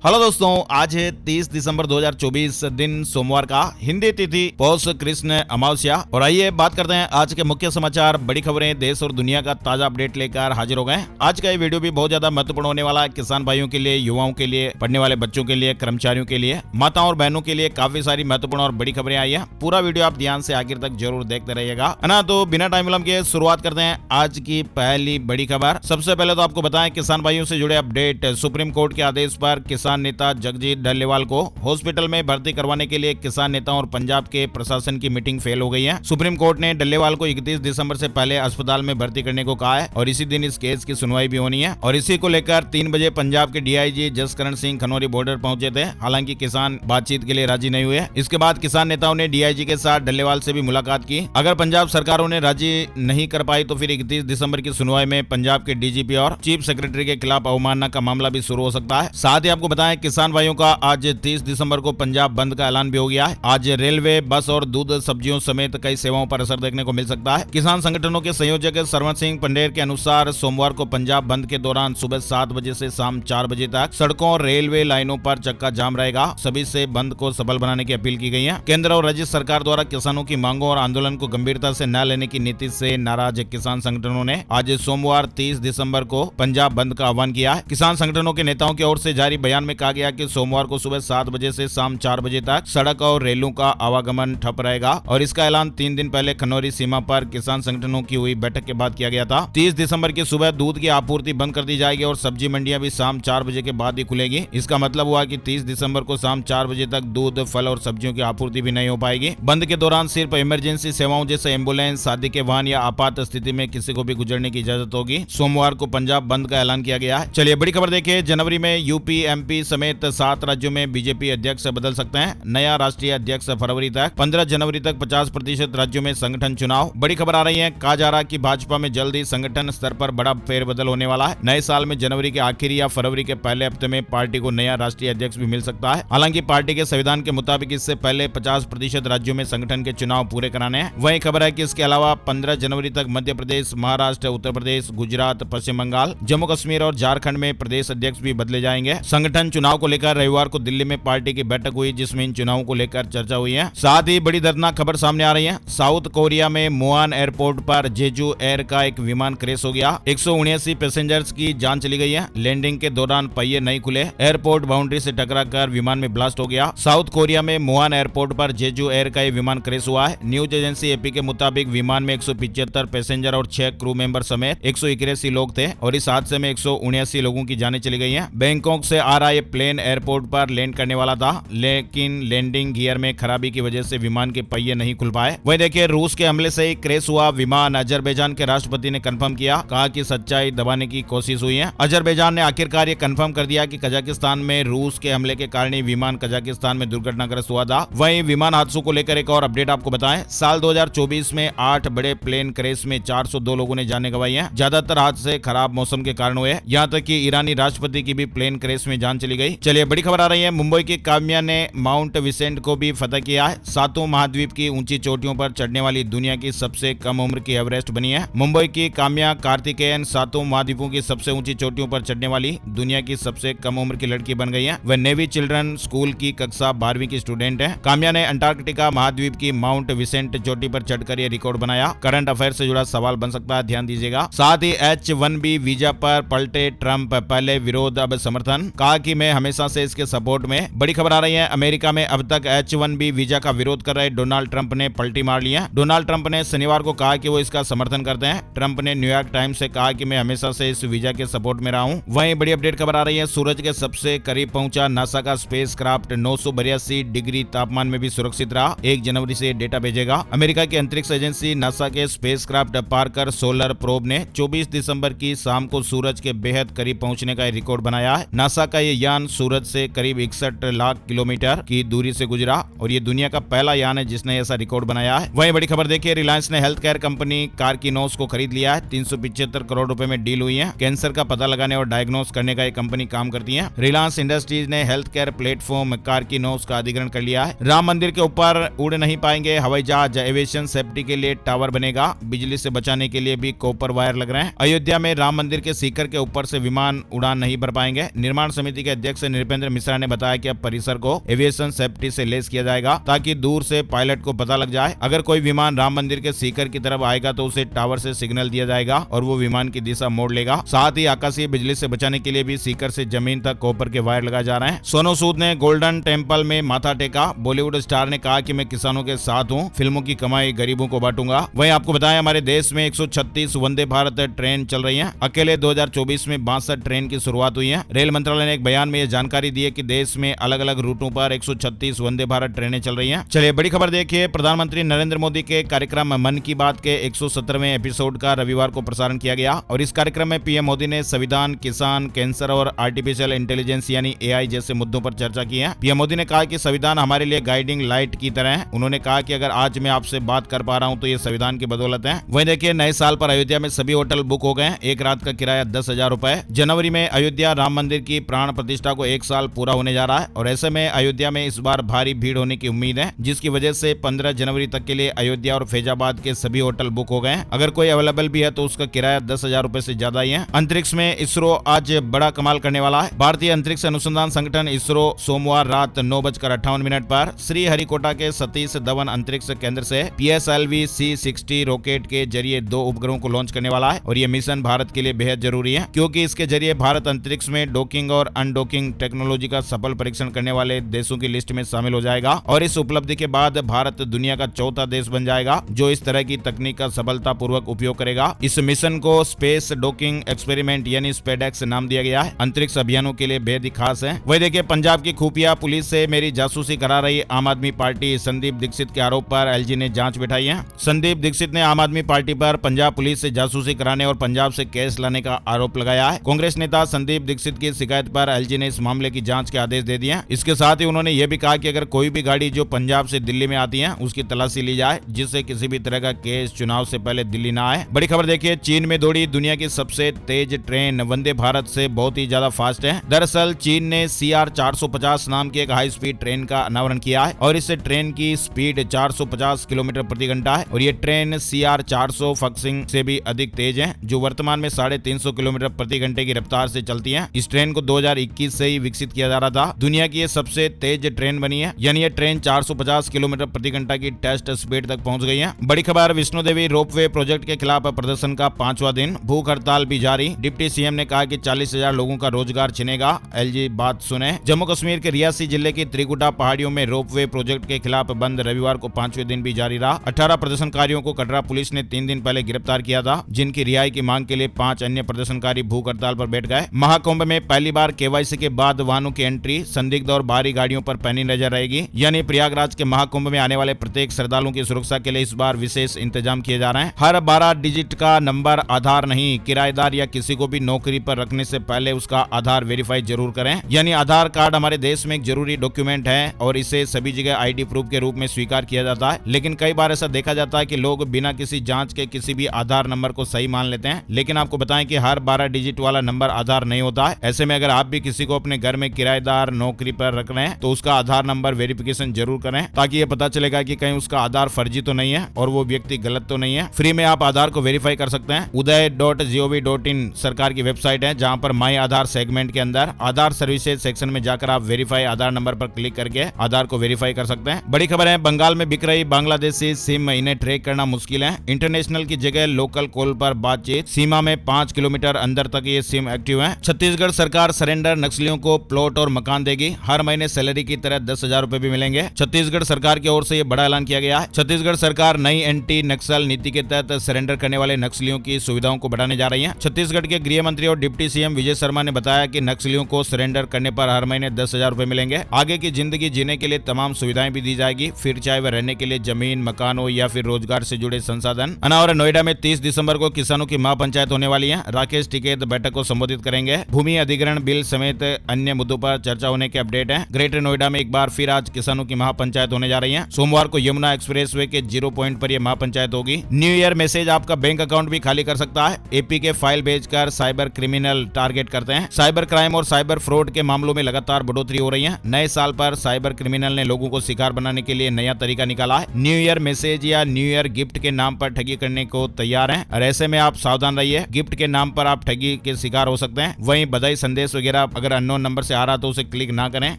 Hello दोस्तों, आज है 30 दिसंबर 2024 दिन सोमवार का। हिंदी तिथि पौष कृष्ण अमावस्या। और आइए बात करते हैं आज के मुख्य समाचार, बड़ी खबरें, देश और दुनिया का ताजा अपडेट लेकर हाजिर हो गए। आज का ये वीडियो भी बहुत ज्यादा महत्वपूर्ण होने वाला है। किसान भाइयों के लिए, युवाओं के लिए, पढ़ने वाले बच्चों के लिए, कर्मचारियों के लिए, माताओं और बहनों के लिए काफी सारी महत्वपूर्ण और बड़ी खबरें आई है। पूरा वीडियो आप ध्यान से आखिर तक जरूर देखते रहिएगा, है ना। तो बिना टाइम विलंब के शुरुआत करते हैं आज की पहली बड़ी खबर। सबसे पहले तो आपको बताएं किसान भाइयों से जुड़े अपडेट। सुप्रीम कोर्ट के आदेश पर किसान नेता जगजीत डल्लेवाल को हॉस्पिटल में भर्ती करवाने के लिए किसान नेताओं और पंजाब के प्रशासन की मीटिंग फेल हो गई है। सुप्रीम कोर्ट ने डल्लेवाल को 31 दिसंबर से पहले अस्पताल में भर्ती करने को कहा है और इसी दिन इस केस की सुनवाई भी होनी है। और इसी को लेकर 3 बजे पंजाब के डीआईजी जसकरण सिंह खनौरी बॉर्डर पहुंचे थे। हालांकि किसान बातचीत के लिए राजी नहीं हुए। इसके बाद किसान नेताओं ने डीआईजी के साथ डल्लेवाल से भी मुलाकात की। अगर पंजाब सरकारों ने राजी नहीं कर पाई तो फिर 31 दिसंबर की सुनवाई में पंजाब के डीजीपी और चीफ सेक्रेटरी के खिलाफ अवमानना का मामला भी शुरू हो सकता है। साथ ही आपको बताएं किसान भाइयों का आज 30 दिसंबर को पंजाब बंद का ऐलान भी हो गया है। आज रेलवे, बस और दूध, सब्जियों समेत कई सेवाओं पर असर देखने को मिल सकता है। किसान संगठनों के संयोजक सरवण सिंह पंडेर के अनुसार सोमवार को पंजाब बंद के दौरान सुबह 7 बजे से शाम 4 बजे तक सड़कों और रेलवे लाइनों पर चक्का जाम रहेगा। सभी से बंद को सफल बनाने की अपील की गई है। केंद्र और राज्य सरकार द्वारा किसानों की मांगों और आंदोलन को गंभीरता से न लेने की नीति से नाराज किसान संगठनों ने आज सोमवार 30 दिसंबर को पंजाब बंद का आह्वान किया है। किसान संगठनों के नेताओं की ओर से जारी बयान में कहा गया कि सोमवार को सुबह 7 बजे से शाम 4 बजे तक सड़क और रेलों का आवागमन ठप रहेगा और इसका ऐलान 3 दिन पहले खनौरी सीमा पर किसान संगठनों की हुई बैठक के बाद किया गया था। 30 दिसंबर की सुबह दूध की आपूर्ति बंद कर दी जाएगी और सब्जी मंडियां भी शाम 4 बजे के बाद ही खुलेगी। इसका मतलब हुआ कि 30 दिसंबर को शाम 4 बजे तक दूध, फल और सब्जियों की आपूर्ति भी नहीं हो पाएगी। बंद के दौरान सिर्फ इमरजेंसी सेवाओं जैसे एम्बुलेंस, शादी के वाहन या आपात स्थिति में किसी को भी गुजरने की इजाजत होगी। सोमवार को पंजाब बंद का ऐलान किया गया है। चलिए बड़ी खबर देखिए। जनवरी में यूपी, एमपी समेत 7 राज्यों में बीजेपी अध्यक्ष बदल सकते हैं। नया राष्ट्रीय अध्यक्ष फरवरी तक। 15 जनवरी तक 50% राज्यों में संगठन चुनाव। बड़ी खबर आ रही है। कहा जा रहा कि भाजपा में जल्द ही संगठन स्तर पर बड़ा फेरबदल होने वाला है। नए साल में जनवरी के आखिरी या फरवरी के पहले हफ्ते में पार्टी को नया राष्ट्रीय अध्यक्ष भी मिल सकता है। हालांकि पार्टी के संविधान के मुताबिक इससे पहले 50% राज्यों में संगठन के चुनाव पूरे कराने हैं। वही खबर है कि इसके अलावा 15 जनवरी तक मध्य प्रदेश, महाराष्ट्र, उत्तर प्रदेश, गुजरात, पश्चिम बंगाल, जम्मू कश्मीर और झारखंड में प्रदेश अध्यक्ष भी बदले जाएंगे। संगठन चुनाव को लेकर रविवार को दिल्ली में पार्टी की बैठक हुई जिसमें इन चुनावों को लेकर चर्चा हुई है। साथ ही बड़ी दर्दनाक खबर सामने आ रही है। साउथ कोरिया में मुआन एयरपोर्ट पर जेजू एयर का एक विमान क्रैश हो गया। 179 पैसेंजर्स की जान चली गई है। लैंडिंग के दौरान पहिए नहीं खुले। एयरपोर्ट बाउंड्री से टकराकर विमान में ब्लास्ट हो गया। साउथ कोरिया में मुआन एयरपोर्ट पर जेजू एयर का ये विमान क्रैश हुआ है। न्यूज एजेंसी एपी के मुताबिक विमान में 175 पैसेंजर और 6 क्रू मेंबर समेत 181 लोग थे और इस हादसे में 179 लोगों की जानें चली गई हैं। बैंकॉक से आ रहा ये प्लेन एयरपोर्ट पर लैंड करने वाला था, लेकिन लैंडिंग गियर में खराबी की वजह से विमान के पहिए नहीं खुल पाए। वहीं देखिए, रूस के हमले से ही क्रैश हुआ विमान अजरबैजान के राष्ट्रपति ने कंफर्म किया। कहा कि सच्चाई दबाने की कोशिश हुई है। अजरबैजान ने आखिरकार ये कंफर्म कर दिया कि कजाकिस्तान में रूस के हमले के कारण ही विमान कजाकिस्तान में दुर्घटनाग्रस्त हुआ था। वहीं विमान हादसों को लेकर एक और अपडेट आपको बताएं। साल 2024 में 8 बड़े प्लेन क्रैश में 402 लोगों ने जानें गंवाई है। ज्यादातर हादसे खराब मौसम के कारण हुए। यहाँ तक कि ईरानी राष्ट्रपति की भी प्लेन क्रैश में जान चली गई। चलिए बड़ी खबर आ रही है। मुंबई की काम्या ने माउंट विसेंट को भी फतह किया है। सातों महाद्वीप की ऊंची चोटियों पर चढ़ने वाली दुनिया की सबसे कम उम्र की एवरेस्ट बनी है। मुंबई की काम्या कार्तिकेयन सातों महाद्वीपों की सबसे ऊंची चोटियों पर चढ़ने वाली दुनिया की सबसे कम उम्र की लड़की बन गई है। वह नेवी चिल्ड्रन स्कूल की कक्षा 12वीं की स्टूडेंट है। काम्या ने अंटार्कटिका महाद्वीप की माउंट विसेंट चोटी पर चढ़कर यह रिकॉर्ड बनाया। करंट अफेयर से जुड़ा सवाल बन सकता है, ध्यान दीजिएगा। साथ ही H-1B वीजा पर पलटे ट्रंप, पहले विरोध अब समर्थन। कहा कि मैं हमेशा से इसके सपोर्ट में। बड़ी खबर आ रही है। अमेरिका में अब तक H-1B वीजा का विरोध कर रहे डोनाल्ड ट्रंप ने पलटी मार लिया। डोनाल्ड ट्रंप ने शनिवार को कहा कि वो इसका समर्थन करते हैं। ट्रंप ने न्यूयॉर्क टाइम्स से कहा कि मैं हमेशा से इस वीजा के सपोर्ट में रहा हूं। वहीं बड़ी अपडेट खबर आ रही है। सूरज के सबसे करीब पहुंचा नासा का स्पेसक्राफ्ट 982 डिग्री तापमान में भी सुरक्षित रहा। 1 जनवरी से डेटा भेजेगा। अमेरिका की अंतरिक्ष एजेंसी नासा के स्पेसक्राफ्ट पार्कर सोलर प्रोब ने 24 दिसंबर की शाम को सूरज के बेहद करीब पहुंचने का रिकॉर्ड बनाया है। नासा का ये यान सूरज से करीब 61 लाख किलोमीटर की दूरी से गुजरा और ये दुनिया का पहला यान है जिसने ऐसा रिकॉर्ड बनाया है। वहीं बड़ी खबर देखिए। रिलायंस ने हेल्थ केयर कंपनी कार्किनोस को खरीद लिया है। 375 करोड़ रुपए में डील हुई है। कैंसर का पता लगाने और डायग्नोस करने का ये कंपनी काम करती है। रिलायंस इंडस्ट्रीज ने हेल्थ केयर प्लेटफॉर्म कार्किनोस का अधिग्रहण कर लिया है। राम मंदिर के ऊपर उड़ नहीं पाएंगे हवाई जहाज। एविएशन सेफ्टी के लिए टावर बनेगा। बिजली से बचाने के लिए भी कॉपर वायर लग रहे हैं। अयोध्या में राम मंदिर के शिखर के ऊपर से विमान उड़ान नहीं भर पाएंगे। निर्माण समिति के के अध्यक्ष नृपेंद्र मिश्रा ने बताया कि अब परिसर को एविएशन सेफ्टी से लेस किया जाएगा ताकि दूर से पायलट को पता लग जाए। अगर कोई विमान राम मंदिर के सीकर की तरफ आएगा तो उसे टावर से सिग्नल दिया जाएगा और वो विमान की दिशा मोड़ लेगा। साथ ही आकाशीय बिजली से बचाने के लिए भी सीकर से जमीन तक कॉपर के वायर लगाए जा रहे हैं। सोनू सूद ने गोल्डन टेम्पल में माथा टेका। बॉलीवुड स्टार ने कहा कि मैं किसानों के साथ हूँ, फिल्मों की कमाई गरीबों को बांटूंगा। वहीं आपको बताएं हमारे देश में 136 वंदे भारत ट्रेन चल रही है। अकेले 2024 में 62 ट्रेन की शुरुआत हुई है। रेल मंत्रालय ने एक बयान में यह जानकारी दी है कि देश में अलग अलग रूटों पर 136 वंदे भारत ट्रेनें चल रही हैं। चलिए बड़ी खबर देखिए। प्रधानमंत्री नरेंद्र मोदी के कार्यक्रम मन की बात के 117वें एपिसोड का रविवार को प्रसारण किया गया और इस कार्यक्रम में पीएम मोदी ने संविधान, किसान, कैंसर और आर्टिफिशियल इंटेलिजेंस यानी एआई जैसे मुद्दों पर चर्चा की है। पीएम मोदी ने कहा कि संविधान हमारे लिए गाइडिंग लाइट की तरह है। उन्होंने कहा कि अगर आज मैं आपसे बात कर पा रहा हूं तो ये संविधान की बदौलत है। वहीं देखिए नए साल पर अयोध्या में सभी होटल बुक हो गए। एक रात का किराया 10,000 रुपए। जनवरी में अयोध्या राम मंदिर की प्राण प्रतिष्ठा को 1 साल पूरा होने जा रहा है और ऐसे में अयोध्या में इस बार भारी भीड़ होने की उम्मीद है, जिसकी वजह से 15 जनवरी तक के लिए अयोध्या और फैजाबाद के सभी होटल बुक हो गए। अगर कोई अवेलेबल भी है तो उसका किराया 10,000 रुपए से ज्यादा ही है। अंतरिक्ष में इसरो आज बड़ा कमाल करने वाला है। भारतीय अंतरिक्ष अनुसंधान संगठन इसरो सोमवार रात 9:58 पर श्रीहरिकोटा के सतीश धवन अंतरिक्ष केंद्र से PSLV C-60 रॉकेट के जरिए 2 उपग्रहों को लॉन्च करने वाला है और यह मिशन भारत के लिए बेहद जरूरी है क्योंकि इसके जरिए भारत अंतरिक्ष में डॉकिंग और अनडॉकिंग टेक्नोलॉजी का सफल परीक्षण करने वाले देशों की लिस्ट में शामिल हो जाएगा और इस उपलब्धि के बाद भारत दुनिया का चौथा देश बन जाएगा जो इस तरह की तकनीक का सफलतापूर्वक उपयोग करेगा। इस मिशन को स्पेस डॉकिंग एक्सपेरिमेंट यानी स्पेडेक्स नाम दिया गया है। अंतरिक्ष अभियानों के लिए बेहद ही खास है। वही देखिए पंजाब की खुफिया पुलिस से मेरी जासूसी करा रही आम आदमी पार्टी संदीप दीक्षित के आरोप पर एलजी ने जांच बिठाई है। संदीप दीक्षित ने आम आदमी पार्टी पर पंजाब पुलिस से जासूसी कराने और पंजाब से केस लाने का आरोप लगाया है। कांग्रेस नेता संदीप दीक्षित की शिकायत पर एलजी ने इस मामले की जांच के आदेश दे दिए। इसके साथ ही उन्होंने यह भी कहा कि अगर कोई भी गाड़ी जो पंजाब से दिल्ली में आती है उसकी तलाशी ली जाए जिससे किसी भी तरह का केस चुनाव से पहले दिल्ली ना आए। बड़ी खबर देखिए चीन में दौड़ी दुनिया की सबसे तेज ट्रेन वंदे भारत से बहुत ही ज्यादा फास्ट है। दरअसल चीन ने CR 450 नाम की एक हाई स्पीड ट्रेन का अनावरण किया है और इस ट्रेन की स्पीड 450 किलोमीटर प्रति घंटा है और ये ट्रेन CR 400 फक्सिंग से भी अधिक तेज है जो वर्तमान में 350 किलोमीटर प्रति घंटे की रफ्तार से चलती है। इस ट्रेन को 2021 से ही विकसित किया जा रहा था। दुनिया की ये सबसे तेज ट्रेन बनी है यानी ये ट्रेन 450 किलोमीटर प्रति घंटा की टेस्ट स्पीड तक पहुंच गई है। बड़ी खबर विष्णु देवी रोपवे प्रोजेक्ट के खिलाफ प्रदर्शन का 5वां दिन, भूख हड़ताल भी जारी। डिप्टी सीएम ने कहा कि 40,000 लोगों का रोजगार छिनेगा। एलजी बात सुने। जम्मू कश्मीर के रियासी जिले की त्रिकुटा पहाड़ियों में रोपवे प्रोजेक्ट के खिलाफ बंद रविवार को 5वें दिन भी जारी रहा। 18 प्रदर्शनकारियों को कटरा पुलिस ने 3 दिन पहले गिरफ्तार किया था जिनकी रिहाई की मांग के लिए 5 अन्य प्रदर्शनकारी भूख हड़ताल पर बैठ गए। महाकुंभ में पहली बार KYC के बाद वाहनों की एंट्री संदिग्ध और बाहरी गाड़ियों पर पैनी नजर रहेगी यानी प्रयागराज के महाकुंभ में आने वाले प्रत्येक श्रद्धालुओं की सुरक्षा के लिए इस बार विशेष इंतजाम किए जा रहे हैं। हर 12 डिजिट का नंबर आधार नहीं, किराएदार या किसी को भी नौकरी पर रखने से पहले उसका आधार वेरीफाई जरूर करें। यानी आधार कार्ड हमारे देश में एक जरूरी डॉक्यूमेंट है और इसे सभी जगह ID प्रूफ के रूप में स्वीकार किया जाता है, लेकिन कई बार ऐसा देखा जाता है कि लोग बिना किसी जांच के किसी भी आधार नंबर को सही मान लेते हैं। लेकिन आपको बताएं कि हर 12 डिजिट वाला नंबर आधार नहीं होता है। ऐसे में अगर आप भी किसी को अपने घर में किराएदार नौकरी पर रख रहे हैं तो उसका आधार नंबर वेरिफिकेशन जरूर करें ताकि ये पता चलेगा कि कहीं उसका आधार फर्जी तो नहीं है और वो व्यक्ति गलत तो नहीं है। फ्री में आप आधार को वेरीफाई कर सकते हैं। uday.gov.in सरकार की वेबसाइट है जहां पर माई आधार सेगमेंट के अंदर आधार सर्विसेज सेक्शन में जाकर आप वेरीफाई आधार नंबर पर क्लिक करके आधार को वेरीफाई कर सकते हैं। बड़ी खबर है बंगाल में बिक रही बांग्लादेशी सिम, इन्हें ट्रैक करना मुश्किल है। इंटरनेशनल की जगह लोकल कॉल पर बातचीत, सीमा में 5 किलोमीटर अंदर तक ये सिम एक्टिव है। छत्तीसगढ़ सरकार सरेंडर नक्सलियों को प्लॉट और मकान देगी। हर महीने सैलरी की तरह 10,000 रुपए भी मिलेंगे। छत्तीसगढ़ सरकार की ओर से यह बड़ा ऐलान किया गया है। छत्तीसगढ़ सरकार नई एंटी नक्सल नीति के तहत सरेंडर करने वाले नक्सलियों की सुविधाओं को बढ़ाने जा रही है। छत्तीसगढ़ के गृह मंत्री और डिप्टी सीएम विजय शर्मा ने बताया कि नक्सलियों को सरेंडर करने पर हर महीने 10,000 रुपए मिलेंगे। आगे की जिंदगी जीने के लिए तमाम सुविधाएं भी दी जाएगी, फिर चाहे वह रहने के लिए जमीन, मकान हो या फिर रोजगार से जुड़े संसाधन। अनावर नोएडा में 30 दिसंबर को किसानों की महापंचायत होने वाली है। राकेश टिकैत बैठक को संबोधित करेंगे। भूमि अधिग्रहण बिल समेत अन्य मुद्दों पर चर्चा होने के अपडेट है। ग्रेटर नोएडा में एक बार फिर आज किसानों की महापंचायत होने जा रही है। सोमवार को यमुना एक्सप्रेसवे के 0 पॉइंट पर यह महापंचायत होगी। न्यू ईयर मैसेज आपका बैंक अकाउंट भी खाली कर सकता है। एपी के फाइल भेजकर साइबर क्रिमिनल टारगेट करते हैं। साइबर क्राइम और साइबर फ्रॉड के मामलों में लगातार बढ़ोतरी हो रही है। नए साल पर साइबर क्रिमिनल ने लोगों को शिकार बनाने के लिए नया तरीका निकाला है। न्यू ईयर मैसेज या न्यू ईयर गिफ्ट के नाम पर ठगी करने को तैयार हैं और ऐसे में आप सावधान रहिए। गिफ्ट के नाम पर आप ठगी के शिकार हो सकते हैं। वहीं बधाई संदेश वगैरह अगर अननोन नंबर से आ रहा तो उसे क्लिक ना करें।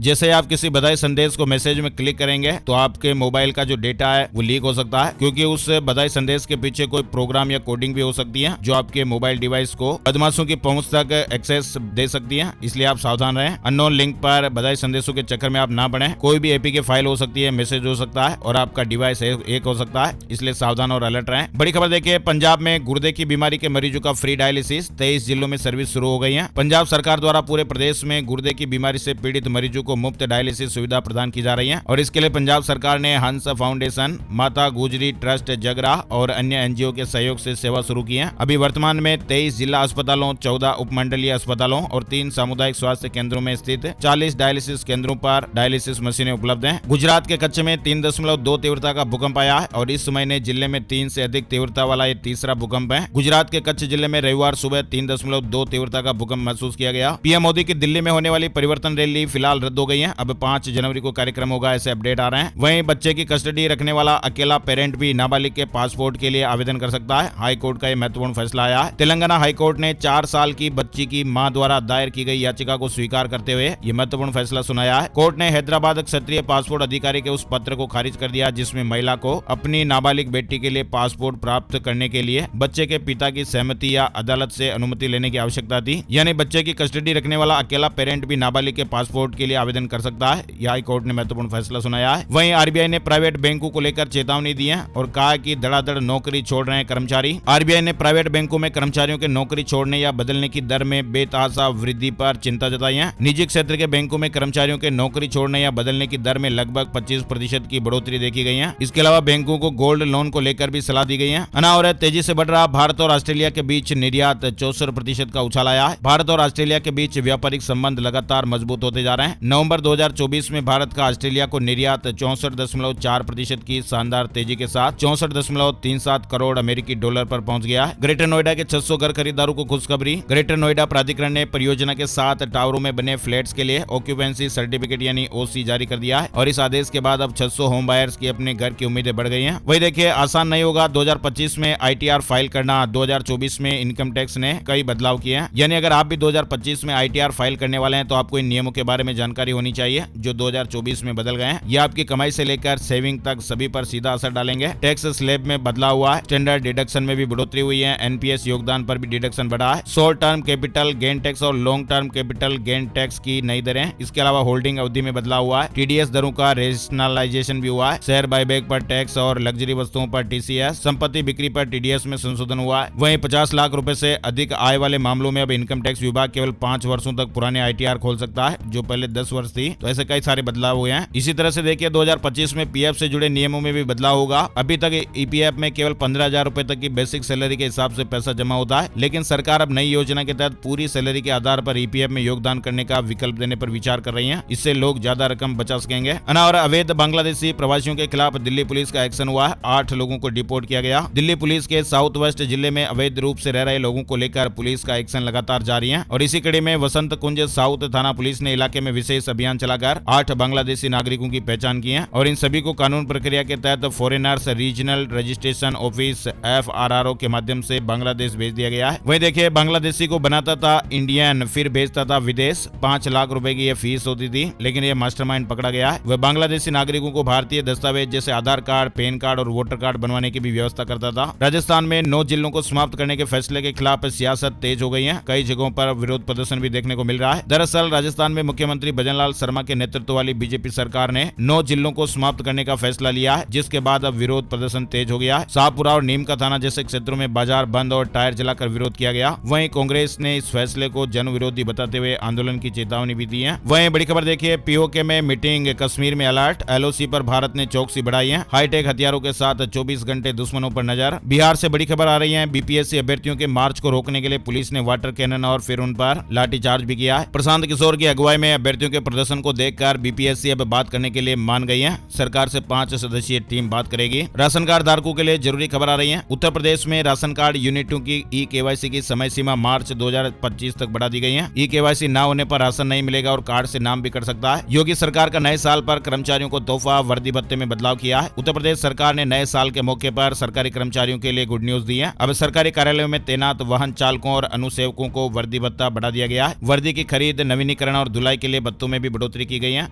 जैसे आप किसी बधाई संदेश को मैसेज में क्लिक करेंगे तो आपके मोबाइल का जो डेटा है वो लीक हो सकता है, क्योंकि उस बधाई संदेश के पीछे कोई प्रोग्राम या कोडिंग भी हो सकती है जो आपके मोबाइल डिवाइस को बदमाशों की पहुंच तक एक्सेस दे सकती है। इसलिए आप सावधान रहें। अननोन लिंक पर बधाई संदेशों के चक्कर में आप ना पड़ें। कोई भी एपीके फाइल हो सकती है, मैसेज हो सकता है और आपका डिवाइस एक हो सकता है, इसलिए सावधान और अलर्ट रहें। बड़ी खबर देखिए, पंजाब में गुर्दे की बीमारी के मरीजों का फ्री डायलिसिस 23 जिलों में सर्विस शुरू हो गई है। पंजाब सरकार द्वारा पूरे प्रदेश में गुर्दे की बीमारी से पीड़ित मरीजों को मुफ्त डायलिसिस सुविधा प्रदान की जा रही है और इसके लिए पंजाब सरकार ने हंस फाउंडेशन, माता गुजरी ट्रस्ट जगरा और अन्य एनजीओ के सहयोग से सेवा शुरू की है। अभी वर्तमान में 23 जिला अस्पतालों, 14 उपमंडलीय अस्पतालों और 3 सामुदायिक स्वास्थ्य केंद्रों में स्थित 40 डायलिसिस केंद्रों पर डायलिसिस मशीनें उपलब्ध हैं। गुजरात के कच्छ में 3.2 तीव्रता का भूकंप आया है और इस महीने जिले में 3 से अधिक तीव्रता वाला ये तीसरा भूकंप है। गुजरात के कच्छ जिले में रविवार सुबह 3.2 तीव्रता का भूकंप महसूस किया गया। पीएम मोदी की दिल्ली में होने वाली परिवर्तन रैली फिलहाल रद्द हो गई है। अब 5 जनवरी को कार्यक्रम होगा, ऐसे अपडेट आ रहे हैं। वहीं बच्चे की कस्टडी रखने वाला अकेला पेरेंट भी नाबालिग के पासपोर्ट के लिए आवेदन कर सकता है। हाई कोर्ट का यह महत्वपूर्ण फैसला आया है। तेलंगाना हाई कोर्ट ने 4 साल की बच्ची की मां द्वारा दायर की गई याचिका को स्वीकार करते हुए यह महत्वपूर्ण फैसला सुनाया है। कोर्ट ने हैदराबाद क्षेत्रीय पासपोर्ट अधिकारी के उस पत्र को खारिज कर दिया जिसमें महिला को अपनी नाबालिग बेटी के लिए पासपोर्ट प्राप्त करने के लिए बच्चे के पिता की सहमति या अदालत से अनुमति लेने की आवश्यकता थी। यानी बच्चे की कस्टडी रखने वाला अकेला पेरेंट भी नाबालिग के पासपोर्ट के लिए आवेदन कर सकता है। यह हाई कोर्ट ने महत्वपूर्ण फैसला सुनाया है। वहीं आरबीआई ने प्राइवेट बैंकों को लेकर चेतावनी दी है और कहा कि धड़ाधड़ नौकरी छोड़ रहे हैं कर्मचारी। आरबीआई ने प्राइवेट बैंकों में कर्मचारियों के नौकरी छोड़ने या बदलने की दर में बेतहाशा वृद्धि पर चिंता जताई है। निजी क्षेत्र के बैंकों में कर्मचारियों के नौकरी छोड़ने या बदलने की दर में लगभग 25% की बढ़ोतरी देखी गई है। इसके अलावा बैंकों को गोल्ड लोन को लेकर भी सलाह दी गई है। अनावरत तेजी से बढ़ रहा भारत और ऑस्ट्रेलिया के बीच निर्यात 64% का उछाल आया है। भारत और ऑस्ट्रेलिया के बीच व्यापारिक संबंध लगातार मजबूत होते जा रहे हैं। नवंबर 2024 में भारत का ऑस्ट्रेलिया को निर्यात 64.4% की शानदार तेजी के साथ 64.37 करोड़ अमेरिकी डॉलर पर पहुंच गया है। ग्रेटर नोएडा के 600 घर खरीदारों को खुशखबरी। ग्रेटर नोएडा प्राधिकरण ने परियोजना के 7 टावरों में बने फ्लैट्स के लिए ऑक्यूपेंसी सर्टिफिकेट यानी ओसी जारी कर दिया है और इस आदेश के बाद अब 600 होम बायर्स की अपने घर की उम्मीदें बढ़ गई हैं। वही देखिए, आसान नहीं होगा 2025 में आईटीआर फाइल करना। 2024 में इनकम टैक्स ने कई बदलाव किए हैं। यानी अगर आप भी 2025 में आईटीआर फाइल करने वाले हैं तो आपको इन नियमों के बारे में जानकारी होनी चाहिए जो 2024 में बदल गए हैं। ये आपकी कमाई से लेकर सेविंग तक सभी पर सीधा असर डालेंगे। टैक्स स्लैब में बदलाव हुआ है। स्टैंडर्ड डिडक्शन में भी बढ़ोतरी हुई है। एनपीएस योगदान पर भी डिडक्शन बढ़ा है। Short term capital gain tax और long term capital gain tax की नई दरें। इसके अलावा होल्डिंग अवधि में बदलाव हुआ है। टीडीएस दरों का रेशनलाइजेशन भी हुआ है। शेयर बायबैक पर टैक्स और लग्जरी वस्तुओं पर टीसीएस, संपत्ति बिक्री पर टीडीएस में संशोधन हुआ है। वहीं 50 लाख रुपए से अधिक आय वाले मामलों में अब इनकम टैक्स विभाग केवल 5 वर्षों तक पुराने आईटीआर खोल सकता है जो पहले 10 वर्ष थी। तो ऐसे कई सारे बदलाव हुए हैं। इसी तरह से देखिए 2025 में पीएफ से जुड़े नियमों में भी बदलाव होगा। अभी तक ईपीएफ में केवल 15,000 रुपए तक की बेसिक सैलरी के हिसाब से पैसा जमा होता है, लेकिन सरकार अब नई योजना के तहत पूरी सैलरी के आधार पर ईपीएफ में योगदान करने का विकल्प देने पर विचार कर रही है। इससे लोग ज्यादा रकम बचा सकेंगे। और अवैध बांग्लादेशी प्रवासियों के खिलाफ दिल्ली पुलिस का एक्शन हुआ है। 8 लोगों को डिपोर्ट किया गया। दिल्ली पुलिस के साउथ वेस्ट जिले में अवैध रूप से रह रहे लोगों को लेकर पुलिस का एक्शन लगातार जारी है और इसी कड़ी में वसंत कुंज साउथ थाना पुलिस ने इलाके में विशेष अभियान चलाकर 8 बांग्लादेशी नागरिकों की पहचान की है और इन सभी को कानून प्रक्रिया के तहत foreigners regional registration office FRRO के माध्यम से बांग्लादेश भेज दिया गया है। वहीं देखिए, बांग्लादेशी को बनाता था इंडियन, फिर भेजता था विदेश। 5 लाख रुपए की यह फीस होती थी, लेकिन यह मास्टरमाइंड पकड़ा गया है। वह बांग्लादेशी नागरिकों को भारतीय दस्तावेज जैसे आधार कार्ड, पैन कार्ड और वोटर कार्ड बनवाने की भी व्यवस्था करता था। राजस्थान में 9 जिलों को समाप्त करने के फैसले के खिलाफ सियासत तेज हो गई है। कई जगहों पर विरोध प्रदर्शन भी देखने को मिल रहा है। दरअसल राजस्थान में मुख्यमंत्री भजनलाल शर्मा के नेतृत्व वाली बीजेपी सरकार ने 9 जिलों को समाप्त करने का फैसला लिया है, जिसके बाद अब विरोध प्रदर्शन तेज हो गया है। शाहपुरा और नीम का थाना जैसे क्षेत्रों में बाजार बंद और टायर जलाकर विरोध किया गया। वहीं कांग्रेस ने इस फैसले को जन विरोधी बताते हुए आंदोलन की चेतावनी भी दी है। वहीं बड़ी खबर देखिए, पीओके में मीटिंग, कश्मीर में अलर्ट। एलओसी पर भारत ने चौकसी बढ़ाई है। हाईटेक हथियारों के साथ 24 घंटे दुश्मनों पर नजर। बिहार से बड़ी खबर आ रही है। बीपीएससी अभ्यर्थियों के मार्च को रोकने के लिए पुलिस ने वाटर कैनन और फिर उन पर लाठीचार्ज भी किया है। प्रशांत किशोर की अगुवाई में अभ्यर्थियों के प्रदर्शन को देखकर बीपीएससी अब बात करने के लिए मान गई है। सरकार से 5 सदस्यीय टीम बात करेगी। राशन कार्ड धारकों के लिए जरूरी खबर आ रही है। उत्तर प्रदेश में राशन कार्ड यूनिटों की ई-केवाईसी की समय सीमा मार्च 2025 तक बढ़ा दी गई है। ई-केवाईसी ना होने पर राशन नहीं मिलेगा और कार्ड से नाम भी कट सकता है। योगी सरकार का नए साल पर कर्मचारियों को तोहफा, वर्दी भत्ते में बदलाव किया है। उत्तर प्रदेश सरकार ने नए साल के मौके पर सरकारी कर्मचारियों के लिए गुड न्यूज दी है। अब सरकारी कार्यालयों में तैनात वाहन चालकों और अनुसेवकों को वर्दी भत्ता बढ़ा दिया गया है। वर्दी वर्दी की खरीद, नवीनीकरण और धुलाई के लिए भत्तों में भी बढ़ोतरी की गई है।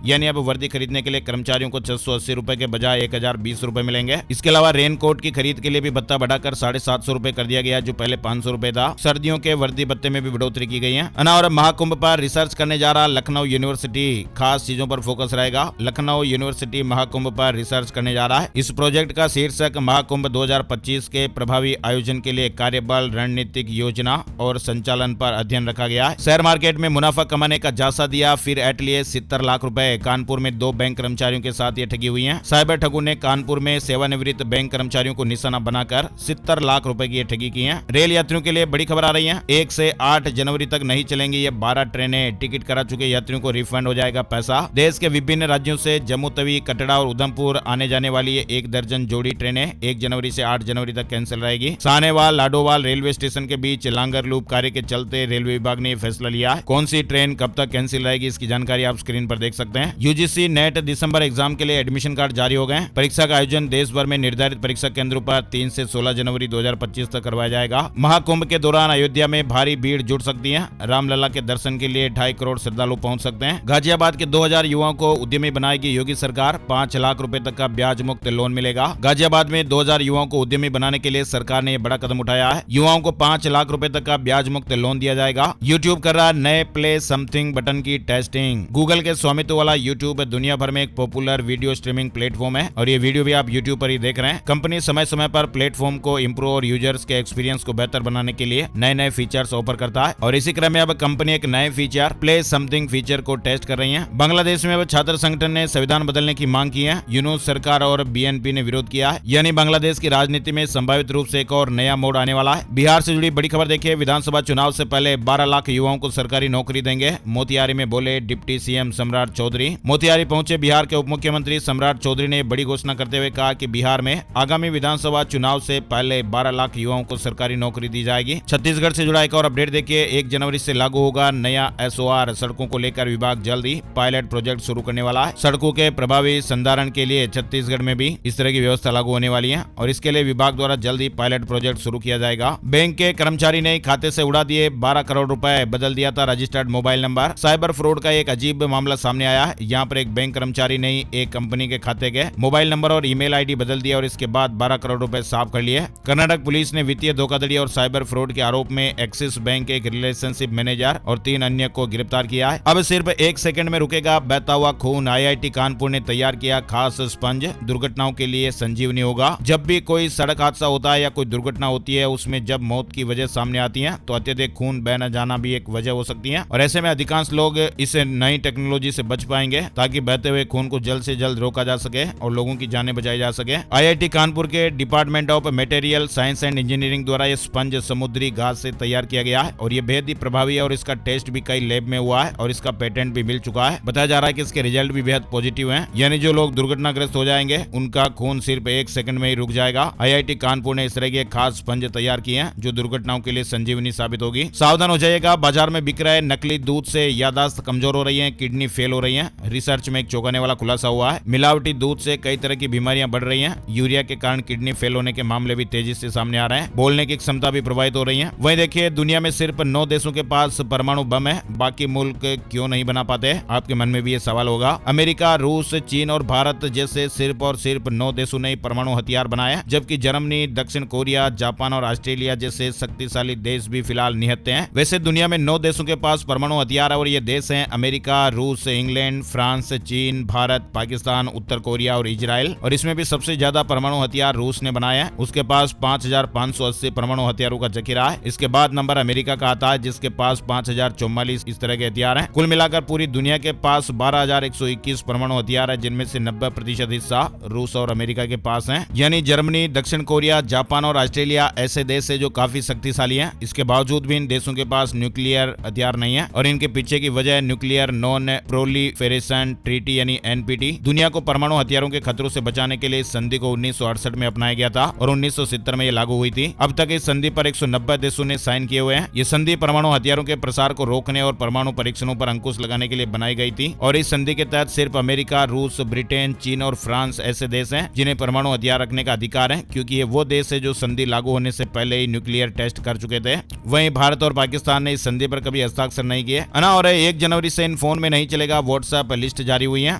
यानी अब वर्दी खरीदने के लिए कर्मचारियों को 680 रुपए के बजाय 1020 रुपए मिलेंगे। इसके अलावा रेनकोट की खरीद के लिए भी भत्ता बढ़ाकर 750 रुपए कर दिया गया, जो पहले 500 रुपए था। सर्दियों के वर्दी भत्ते में भी बढ़ोतरी की गई है। और महाकुंभ पर रिसर्च करने जा रहा लखनऊ यूनिवर्सिटी खास चीजों पर फोकस रहेगा। लखनऊ यूनिवर्सिटी महाकुंभ पर रिसर्च करने जा रहा है। इस प्रोजेक्ट का शीर्षक महाकुंभ 2025 के प्रभावी आयोजन के लिए कार्यबल, रणनीतिक योजना और संचालन पर अध्ययन रखा गया है। शेयर मार्केट में मुनाफा कमाने का झांसा दिया, फिर ऐट लिए 70 लाख रुपए। कानपुर में 2 बैंक कर्मचारियों के साथ ये ठगी हुई है। साइबर ठगों ने कानपुर में सेवानिवृत्त बैंक कर्मचारियों को निशाना बनाकर 70 लाख रुपए की ठगी की है। रेल यात्रियों के लिए बड़ी खबर आ रही है। 1 से 8 जनवरी तक नहीं चलेंगी ये 12 ट्रेनें। टिकट करा चुके यात्रियों को रिफंड हो जाएगा पैसा। देश के विभिन्न राज्यों से जम्मू तवी, कटरा और उधमपुर आने जाने वाली ये 1 दर्जन जोड़ी ट्रेनें 1 जनवरी से 8 जनवरी तक कैंसिल रहेगी। सानेवाल लाडोवाल रेलवे स्टेशन के बीच लांगर लूप कार्य के चलते रेलवे विभाग ने फैसला लिया है। कौन सी ट्रेन कब तक कैंसिल रहेगी, इसकी जानकारी आप स्क्रीन पर देख सकते हैं। यूजीसी नेट दिसंबर एग्जाम के लिए एडमिशन कार्ड जारी हो गए। परीक्षा का आयोजन देश भर में निर्धारित परीक्षा केंद्रों पर 3 से 16 जनवरी 2025 तक करवाया जाएगा। महाकुंभ के दौरान अयोध्या में भारी भीड़ जुट सकती है। रामलला के दर्शन के लिए 2.5 करोड़ श्रद्धालु पहुंच सकते हैं। गाजियाबाद के 2000 युवाओं को उद्यमी बनाएगी योगी सरकार। 5 लाख रुपए तक का ब्याज मुक्त लोन मिलेगा। गाजियाबाद में 2000 युवाओं को उद्यमी बनाने के लिए सरकार ने यह बड़ा कदम उठाया है। युवाओं को 5 लाख रुपए तक का ब्याज मुक्त लोन दिया जाएगा। यूट्यूब कर रहा नए प्ले समथिंग बटन की टेस्टिंग। गूगल के स्वामित्व वाला यूट्यूब दुनिया भर में एक पॉपुलर वीडियो स्ट्रीमिंग प्लेटफॉर्म है और ये वीडियो भी आप यूट्यूब पर ही देख रहे हैं। कंपनी समय समय पर प्लेटफॉर्म को इंप्रूव और यूजर्स के एक्सपीरियंस को बेहतर बनाने के लिए नए नए फीचर्स ऑफर करता है और इसी क्रम में अब कंपनी एक नए फीचर प्ले समथिंग फीचर को टेस्ट कर रही है। बांग्लादेश में अब छात्र संगठन ने संविधान बदलने की मांग की है। यूनूस सरकार और बीएनपी ने विरोध किया है। यानी बांग्लादेश की राजनीति में संभावित रूप से एक और नया मोड़ आने वाला है। बिहार से जुड़ी बड़ी खबर देखिए। विधानसभा चुनाव से पहले 12 लाख युवाओं को सरकारी नौकरी देंगे, मोतिहारी में बोले डिप्टी सीएम सम्राट चौधरी। मोतिहारी पहुंचे बिहार के उप मुख्यमंत्री सम्राट चौधरी ने बड़ी घोषणा करते हुए कहा कि बिहार में आगामी विधानसभा चुनाव से पहले 12 लाख युवाओं को सरकारी नौकरी दी जाएगी। छत्तीसगढ़ से जुड़ा एक और अपडेट देखिए। 1 जनवरी से लागू होगा नया एसओआर। सड़कों को लेकर विभाग जल्द ही पायलट प्रोजेक्ट शुरू करने वाला है। सड़कों के प्रभावी संधारण के लिए छत्तीसगढ़ में भी इस तरह की व्यवस्था लागू होने वाली है और इसके लिए विभाग द्वारा जल्द ही पायलट प्रोजेक्ट शुरू किया जाएगा। बैंक के कर्मचारी ने खाते से उड़ा दिए 12 करोड़ रुपए, बदल दिया था registered mobile number. Cyber fraud का एक अजीब मामला सामने आया है। यहाँ पर एक बैंक कर्मचारी ने एक कंपनी के खाते के मोबाइल नंबर और ईमेल आईडी बदल दिया और इसके बाद 12 करोड़ रुपए साफ कर लिए। कर्नाटक पुलिस ने वित्तीय धोखाधड़ी और साइबर फ्रॉड के आरोप में एक्सिस बैंक के एक रिलेशनशिप मैनेजर और 3 अन्य को गिरफ्तार किया है। अब सिर्फ 1 सेकंड में रुकेगा बहता हुआ खून। आईआईटी कानपुर ने तैयार किया खास स्पंज, दुर्घटनाओं के लिए संजीवनी होगा। जब भी कोई सड़क हादसा होता है या कोई दुर्घटना होती है, उसमें जब मौत की वजह सामने आती है तो अत्यधिक खून बह न जाना भी एक वजह हो सकती है और ऐसे में अधिकांश लोग इस नई टेक्नोलॉजी से बच पाएंगे ताकि बहते हुए खून को जल्द से जल्द रोका जा सके और लोगों की जानें बचाई जा सके। आईआईटी कानपुर के department of material science and engineering द्वारा यह स्पंज समुद्री घास से तैयार किया गया है और ये बेहद ही प्रभावी है और इसका टेस्ट भी कई लैब में हुआ है और इसका पेटेंट भी मिल चुका है। बताया जा रहा है कि इसके रिजल्ट भी बेहद पॉजिटिव हैं। यानी जो लोग दुर्घटनाग्रस्त हो जाएंगे उनका खून सिर्फ 1 सेकंड में ही रुक जाएगा। आईआईटी कानपुर ने इस तरह के खास स्पंज तैयार किए हैं जो दुर्घटनाओं के लिए संजीवनी साबित होगी। सावधान हो जाइएगा, बाजार में बिक रहे नकली दूध से याददाश्त कमजोर हो रही है, किडनी फेल हो रही है। रिसर्च में एक चौंकाने वाला खुलासा हुआ है। मिलावटी दूध से कई तरह की बीमारियां बढ़ रही हैं। यूरिया के कारण किडनी फेल होने के मामले भी तेजी से सामने आ रहे हैं। बोलने की क्षमता भी प्रभावित हो रही है। वहीं देखिए, दुनिया में सिर्फ 9 देशों के पास परमाणु बम है, बाकी मुल्क क्यों नहीं बना पाते? आपके मन में भी ये सवाल होगा। अमेरिका, रूस, चीन और भारत जैसे सिर्फ और सिर्फ 9 देशों ने परमाणु हथियार बनाए, जबकि जर्मनी, दक्षिण कोरिया, जापान और ऑस्ट्रेलिया जैसे शक्तिशाली देश भी फिलहाल निहत्ते हैं। वैसे दुनिया में 9 देशों के पास परमाणु हथियार है और ये देश हैं अमेरिका, रूस, इंग्लैंड, फ्रांस, चीन, भारत, पाकिस्तान, उत्तर कोरिया और इजराइल। और इसमें भी सबसे ज्यादा परमाणु हथियार रूस ने बनाए हैं। उसके पास 5580 परमाणु हथियारों का जखीरा है। इसके बाद नंबर अमेरिका का आता है जिसके पास 5044 इस तरह के हथियार हैं। कुल मिलाकर पूरी दुनिया के पास 12121 परमाणु हथियार है, जिनमें से 90% हिस्सा रूस और अमेरिका के पास है। यानी जर्मनी, दक्षिण कोरिया, जापान और ऑस्ट्रेलिया ऐसे देश है जो काफी शक्तिशाली हैं। इसके बावजूद भी इन देशों के पास न्यूक्लियर हथियार नहीं है और इनके पीछे की वजह न्यूक्लियर नॉन प्रोलिफेरेशन ट्रीटी यानी एनपीटी। दुनिया को परमाणु हथियारों के खतरों से बचाने के लिए इस संधि को 1968 में अपनाया गया था और 1970 में ये लागू हुई थी। अब तक इस संधि पर 190 देशों ने साइन किए हुए हैं। ये संधि परमाणु हथियारों के प्रसार को रोकने और परमाणु परीक्षणों पर अंकुश लगाने के लिए बनाई गई थी और इस संधि के तहत सिर्फ अमेरिका, रूस, ब्रिटेन, चीन और फ्रांस ऐसे देश हैं जिन्हें परमाणु हथियार रखने का अधिकार है, क्योंकि ये वो देश है जो संधि लागू होने से पहले ही न्यूक्लियर टेस्ट कर चुके थे। वहीं भारत और पाकिस्तान ने इस संधि पर कभी हस्ताक्षर हस्ताक्षर नहीं किए। और 1 जनवरी से इन फोन में नहीं चलेगा व्हाट्सएप लिस्ट जारी हुई है।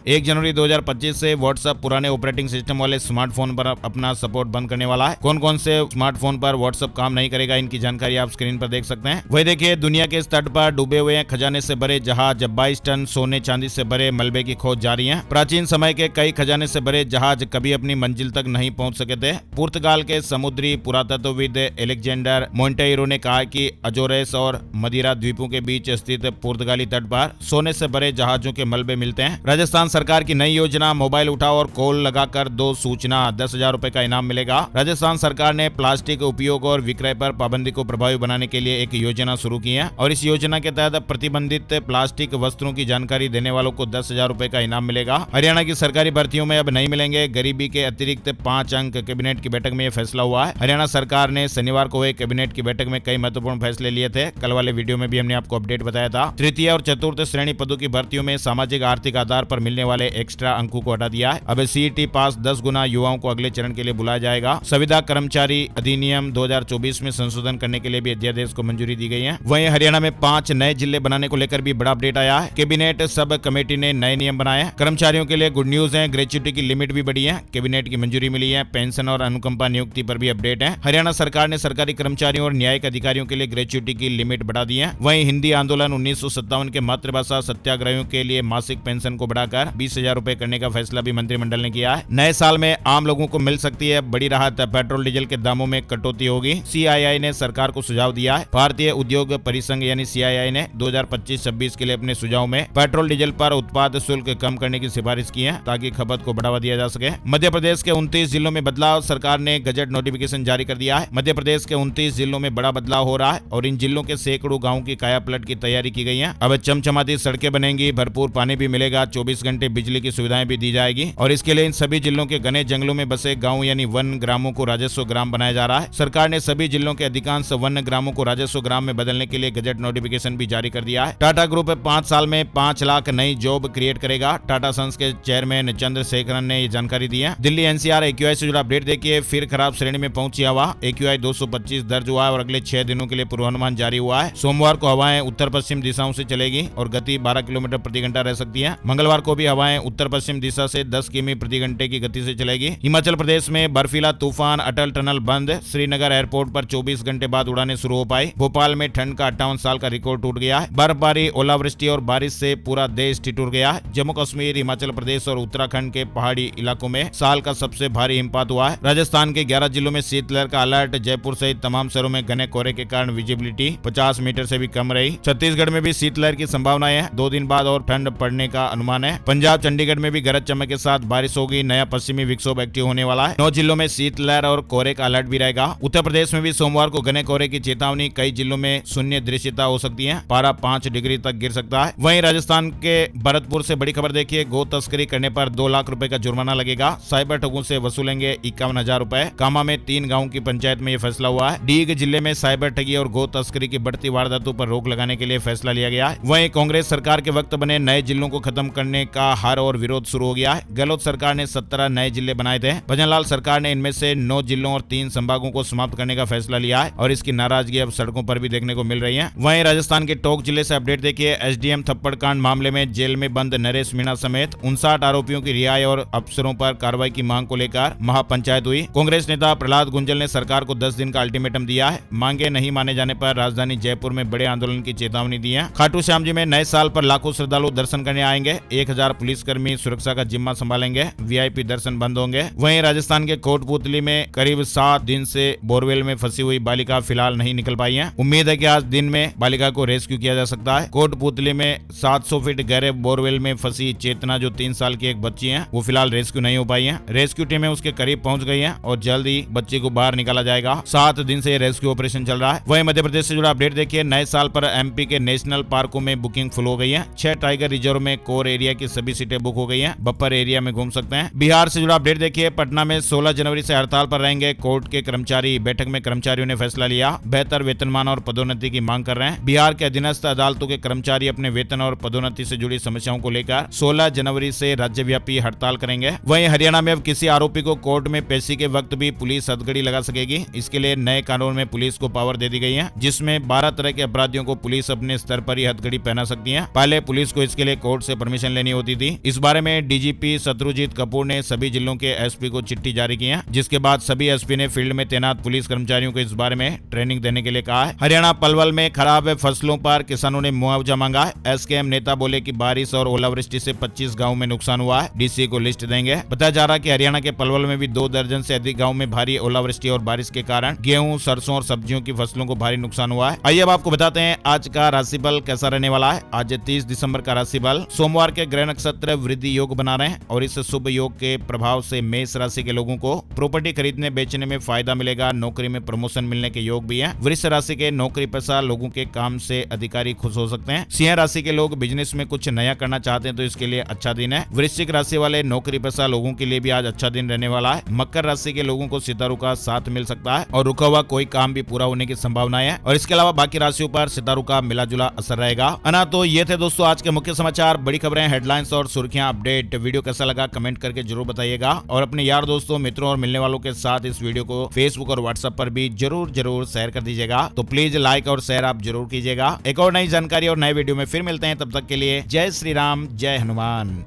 1 जनवरी 2025 से व्हाट्सएप पुराने ऑपरेटिंग सिस्टम वाले स्मार्टफोन पर अपना सपोर्ट बंद करने वाला है। कौन कौन से स्मार्टफोन पर व्हाट्सएप काम नहीं करेगा, इनकी जानकारी आप स्क्रीन पर देख सकते हैं। वही देखिए, दुनिया के इस तट पर डूबे हुए खजाने से भरे जहाज, 22 टन सोने चांदी से भरे मलबे की खोज जारी है। प्राचीन समय के कई खजाने से भरे जहाज कभी अपनी मंजिल तक नहीं पहुंच सके थे। पुर्तगाल के समुद्री पुरातत्वविद एलेक्जेंडर मोंटेiro ने कहा कि अजोरेस और मदिरा द्वीपों के बीच स्थित पुर्तगाली तट पर सोने से भरे जहाजों के मलबे मिलते हैं। राजस्थान सरकार की नई योजना, मोबाइल उठाओ और कॉल लगाकर दो सूचना, 10,000 रुपए का इनाम मिलेगा। राजस्थान सरकार ने प्लास्टिक उपयोग और विक्रय पर पाबंदी को प्रभावी बनाने के लिए एक योजना शुरू की है और इस योजना के तहत प्रतिबंधित प्लास्टिक वस्तुओं की जानकारी देने वालों को 10,000 रुपए का इनाम मिलेगा। हरियाणा की सरकारी भर्तियों में अब नहीं मिलेंगे गरीबी के अतिरिक्त 5 अंक। कैबिनेट की बैठक में यह फैसला हुआ है। हरियाणा सरकार ने शनिवार को हुए कैबिनेट की बैठक में कई महत्वपूर्ण फैसले लिए थे। कल वाले वीडियो में भी हमने आपको अपडेट बताया था। तृतीय और चतुर्थ श्रेणी पदों की भर्तियों में सामाजिक आर्थिक आधार पर मिलने वाले एक्स्ट्रा अंकों को हटा दिया है। अब सीईटी पास 10 गुना युवाओं को अगले चरण के लिए बुलाया जाएगा। संविदा कर्मचारी अधिनियम 2024 में संशोधन करने के लिए भी अध्यादेश को मंजूरी दी गई है। वहीं हरियाणा में 5 नए जिले बनाने को लेकर भी बड़ा अपडेट आया है। कैबिनेट सब कमेटी ने नए नियम बनाए हैं। कर्मचारियों के लिए गुड न्यूज है, ग्रेच्युटी की लिमिट भी बढ़ी है। कैबिनेट की मंजूरी मिली है। पेंशन और अनुकंपा नियुक्ति पर भी अपडेट है। हरियाणा सरकार ने सरकारी कर्मचारियों और न्यायिक अधिकारियों के लिए ग्रेच्युटी की लिमिट बढ़ा दी है। वहीं हिंदी आंदोलन 1957 के मातृभाषा सत्याग्रहियों के लिए मासिक पेंशन को बढ़ाकर 20,000 रुपए करने का फैसला भी मंत्रिमंडल ने किया है। नए साल में आम लोगों को मिल सकती है बड़ी राहत, पेट्रोल डीजल के दामों में कटौती होगी। सीआईआई ने सरकार को सुझाव दिया है। भारतीय उद्योग परिसंघ यानी सीआईआई ने 2025-26 के लिए अपने सुझाव में पेट्रोल डीजल पर उत्पाद शुल्क कम करने की सिफारिश की है ताकि खपत को बढ़ावा दिया जा सके। मध्य प्रदेश के 29 जिलों में बदलाव, सरकार ने गजट नोटिफिकेशन जारी कर दिया है। मध्य प्रदेश के 29 जिलों में बड़ा बदलाव हो रहा है और इन जिलों के सैकड़ों गाँव की काया पलट की तैयारी की गई है। अब चमचमाती सड़कें बनेंगी, भरपूर पानी भी मिलेगा, 24 घंटे बिजली की सुविधाएं भी दी जाएगी और इसके लिए इन सभी जिलों के घने जंगलों में बसे गाँव यानी वन ग्रामों को राजस्व ग्राम बनाया जा रहा है। सरकार ने सभी जिलों के अधिकांश वन ग्रामों को राजस्व ग्राम में बदलने के लिए गजट नोटिफिकेशन भी जारी कर दिया है। टाटा ग्रुप 5 साल में 5 लाख नई जॉब क्रिएट करेगा। टाटा सन्स के चेयरमैन चंद्रशेखरन ने ये जानकारी दी है। दिल्ली एनसीआर एक्यूआई से जुड़ा अपडेट देखिए, फिर खराब श्रेणी में पहुंची हवा। एक्यूआई 225 दर्ज हुआ है और अगले 6 दिनों के लिए पूर्वानुमान जारी हुआ है। सोमवार को हवाएं उत्तर पश्चिम दिशाओं से चलेगी और गति 12 किलोमीटर प्रति घंटा रह सकती है। मंगलवार को भी हवाएं उत्तर पश्चिम दिशा से 10 किमी प्रति घंटे की गति से चलेगी। हिमाचल प्रदेश में बर्फीला तूफान, अटल टनल बंद। श्रीनगर एयरपोर्ट पर 24 घंटे बाद उड़ानें शुरू हो पाई। भोपाल में ठंड का 58 साल का रिकॉर्ड टूट गया है। बर्फबारी, ओलावृष्टि और बारिश से पूरा देश ठिठुर गया है। जम्मू कश्मीर, हिमाचल प्रदेश और उत्तराखंड के पहाड़ी इलाकों में साल का सबसे भारी हिमपात हुआ है। राजस्थान के 11 जिलों में शीतलहर का अलर्ट। जयपुर सहित तमाम शहरों में घने कोहरे के कारण विजिबिलिटी 50 मीटर से भी कम रही। छत्तीसगढ़ में भी शीतलहर की संभावना है। 2 दिन बाद और ठंड पड़ने का अनुमान है। पंजाब, चंडीगढ़ में भी गरज चमक के साथ बारिश होगी। नया पश्चिमी विक्षोभ एक्टिव होने वाला है। 9 जिलों में शीतलहर और कोहरे का अलर्ट भी रहेगा। उत्तर प्रदेश में भी सोमवार को घने कोहरे की चेतावनी। कई जिलों में शून्य दृश्यता हो सकती है। पारा 5 डिग्री तक गिर सकता है। वहीं राजस्थान के भरतपुर से बड़ी खबर देखिए, गो तस्करी करने पर 2 लाख रुपए का जुर्माना लगेगा। साइबर ठगों से वसूलेंगे 51,000 रुपए। कामा में 3 गाँव की पंचायत में यह फैसला हुआ है। डीग जिले में साइबर ठगी और गो तस्करी की बढ़ती वारदातों पर रोक लगाने के लिए फैसला लिया गया है। वहीं कांग्रेस सरकार के वक्त बने नए जिलों को खत्म करने का हर और विरोध शुरू हो गया है। गहलोत सरकार ने 17 नए जिले बनाए थे। भजनलाल सरकार ने इनमें से 9 जिलों और 3 संभागों को समाप्त करने का फैसला लिया है और इसकी नाराजगी अब सड़कों पर भी देखने को मिल रही है। वहीं राजस्थान के टोंक जिले से अपडेट देखिए, एसडीएम थप्पड़ कांड मामले में जेल में बंद नरेश मीणा समेत 59 आरोपियों की रिहाई और अफसरों पर कार्रवाई की मांग को लेकर महापंचायत हुई। कांग्रेस नेता प्रहलाद गुंजल ने सरकार को 10 दिन का अल्टीमेटम दिया है। मांगे नहीं माने जाने पर राजधानी जयपुर में बड़े आंदोलन की चेतावनी दी है। खाटू श्याम जी में नए साल पर लाखों श्रद्धालु दर्शन करने आएंगे। 1000 पुलिसकर्मी सुरक्षा का जिम्मा संभालेंगे। वीआईपी दर्शन बंद होंगे। वहीं राजस्थान के कोटपुतली में करीब 7 दिन से बोरवेल में फंसी हुई बालिका फिलहाल नहीं निकल पाई है। उम्मीद है कि आज दिन में बालिका को रेस्क्यू किया जा सकता है। कोटपुतली में 700 फीट गहरे बोरवेल में फंसी चेतना जो 3 साल की एक बच्ची है, वो फिलहाल रेस्क्यू नहीं हो पाई है। रेस्क्यू टीमें उसके करीब पहुंच गई है और जल्द ही बच्ची को बाहर निकाला जाएगा। 7 दिन से रेस्क्यू ऑपरेशन चल रहा है। वहीं मध्य प्रदेश से जुड़ा अपडेट देखिए, नए साल पर एमपी के नेशनल पार्कों में बुकिंग फुल हो गई है। 6 टाइगर रिजर्व में कोर एरिया की सभी सीटें बुक हो गई हैं। बफर एरिया में घूम सकते हैं। बिहार से जुड़ा अपडेट देखिए, पटना में 16 जनवरी से हड़ताल पर रहेंगे कोर्ट के कर्मचारी। बैठक में कर्मचारियों ने फैसला लिया, बेहतर वेतनमान और पदोन्नति की मांग कर रहे हैं। बिहार के अधीनस्थ अदालतों के कर्मचारी अपने वेतन और पदोन्नति से जुड़ी समस्याओं को लेकर 16 जनवरी से राज्यव्यापी हड़ताल करेंगे। वहीं हरियाणा में अब किसी आरोपी को कोर्ट में पेशी के वक्त भी पुलिस हथकड़ी लगा सकेगी। इसके लिए नए कानून में पुलिस को पावर दे दी गई है, जिसमें 12 तरह के अपराधियों को पुलिस अपने स्तर पर ही हथकड़ी पहना सकती है। पहले पुलिस को इसके लिए कोर्ट से परमिशन लेनी होती थी। इस बारे में डीजीपी शत्रुजीत कपूर ने सभी जिलों के एसपी को चिट्ठी जारी की है, जिसके बाद सभी एसपी ने फील्ड में तैनात पुलिस कर्मचारियों को इस बारे में ट्रेनिंग देने के लिए कहा है। हरियाणा पलवल में खराब फसलों पर किसानों ने मुआवजा मांगा है। एसकेएम नेता बोले कि बारिश और ओलावृष्टि से 25 गाँव में नुकसान हुआ है, डीसी को लिस्ट देंगे। बताया जा रहा है कि हरियाणा के पलवल में भी 2 दर्जन से अधिक गाँव में भारी ओलावृष्टि और बारिश के कारण गेहूं, सरसों और सब्जियों की फसलों को भारी नुकसान हुआ है। आइए अब आपको बताते हैं आज का राशिफल कैसा रहने वाला है। आज 30 दिसंबर का राशिफल। सोमवार के ग्रह नक्षत्र वृद्धि योग बना रहे हैं और इस शुभ योग के प्रभाव से मेष राशि के लोगों को प्रॉपर्टी खरीदने बेचने में फायदा मिलेगा। नौकरी में प्रमोशन मिलने के योग भी है। वृष राशि के नौकरी पेशा लोगों के काम से अधिकारी खुश हो सकते हैं। सिंह राशि के लोग बिजनेस में कुछ नया करना चाहते हैं तो इसके लिए अच्छा दिन है। वृश्चिक राशि वाले नौकरी पेशा लोगों के लिए भी आज अच्छा दिन रहने वाला है। मकर राशि के लोगों को सितारों का साथ मिल सकता है और रुका हुआ कोई काम भी पूरा होने की संभावना है। और इसके अलावा बाकी राशियों पर सितारों का मिला जुला असर रहेगा। तो ये थे दोस्तों आज के मुख्य समाचार, बड़ी खबरें, हेडलाइंस और सुर्खियां, अपडेट। वीडियो कैसा लगा कमेंट करके जरूर बताइएगा और अपने यार दोस्तों, मित्रों और मिलने वालों के साथ इस वीडियो को फेसबुक और व्हाट्सएप पर भी जरूर शेयर कर दीजिएगा। तो प्लीज लाइक और शेयर आप जरूर कीजिएगा। एक और नई जानकारी और नए वीडियो में फिर मिलते हैं, तब तक के लिए जय श्री राम, जय हनुमान।